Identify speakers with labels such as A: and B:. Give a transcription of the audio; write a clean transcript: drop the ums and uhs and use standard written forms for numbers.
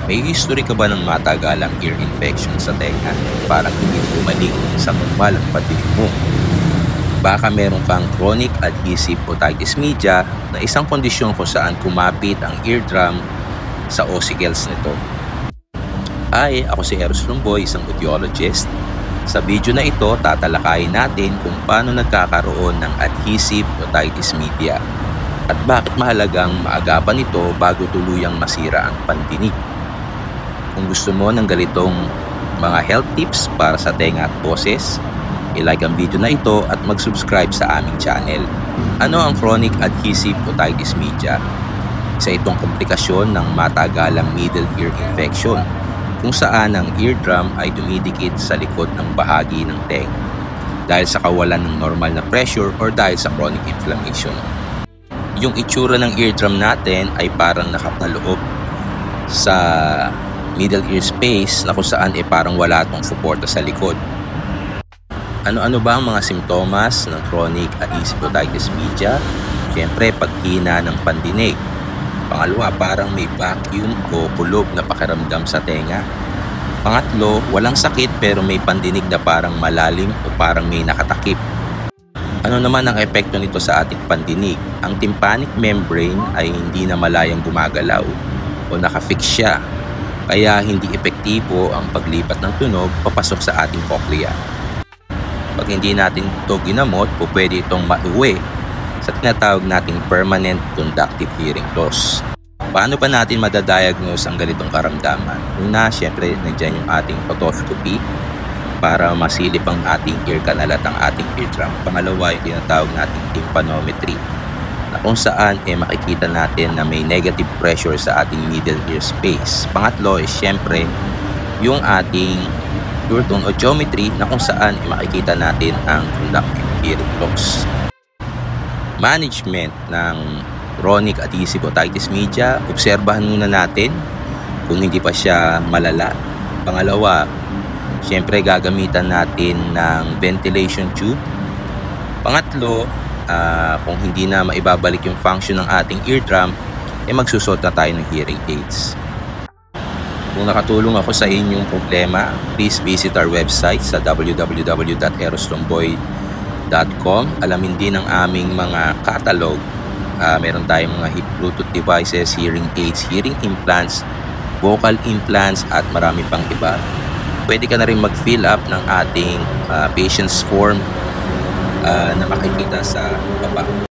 A: May history ka ba ng matagalang ear infection sa tenga? Parang hindi bumalik sa normal ang patinig mo. Baka meron kang chronic adhesive otitis media na isang kondisyon kung saan kumapit ang eardrum sa ossicles nito. Hi, ako si Eros Lumboy, isang audiologist. Sa video na ito, tatalakayin natin kung paano nagkakaroon ng adhesive otitis media at bakit mahalagang maagapan ito bago tuluyang masira ang pandinig. Kung gusto mo ng ganitong mga health tips para sa tenga at boses, i-like ang video na ito at mag-subscribe sa aming channel. Ano ang chronic adhesive otitis media? Isa itong komplikasyon ng matagalang middle ear infection kung saan ang eardrum ay dumidikit sa likod ng bahagi ng tenga dahil sa kawalan ng normal na pressure or dahil sa chronic inflammation. Yung itsura ng eardrum natin ay parang nakapaloob sa middle ear space na kung saan parang wala itong suporta sa likod. Ano-ano ba ang mga simptomas ng chronic adhesive otitis media? Siyempre, paghina ng pandinig. Pangalawa, parang may vacuum o kulog na pakiramdam sa tenga. Pangatlo, walang sakit pero may pandinig na parang malalim o parang may nakatakip. Ano naman ang epekto nito sa ating pandinig? Ang tympanic membrane ay hindi na malayang gumagalaw o nakafix siya. Kaya hindi epektibo ang paglipat ng tunog papasok sa ating cochlea. Pag hindi natin ito ginamot, pwede itong mauwi sa tinatawag nating permanent conductive hearing loss. Paano pa natin madadiagnose ang ganitong karamdaman? Una, syempre, nandiyan yung ating otoscopy para masilip ang ating ear canal at ang ating eardrum. Pangalawa, yung tinatawag nating tympanometry na kung saan makikita natin na may negative pressure sa ating middle ear space. Pangatlo, syempre, yung ating ear tone audiometry na kung saan makikita natin ang conductive hearing loss. Management ng chronic adhesive otitis media, obserbahan muna natin kung hindi pa siya malala. Pangalawa, syempre gagamitan natin ng ventilation tube. Pangatlo, kung hindi na maibabalik yung function ng ating eardrum, magsusot na tayo ng hearing aids. Kung nakatulong ako sa inyong problema, please visit our website sa www.eroslomboy.com. Alamin din ang aming mga catalog. Meron tayong mga hip Bluetooth devices, hearing aids, hearing implants, vocal implants at marami pang iba. Pwede ka na rin mag-fill up ng ating patient's form na makikita sa baba.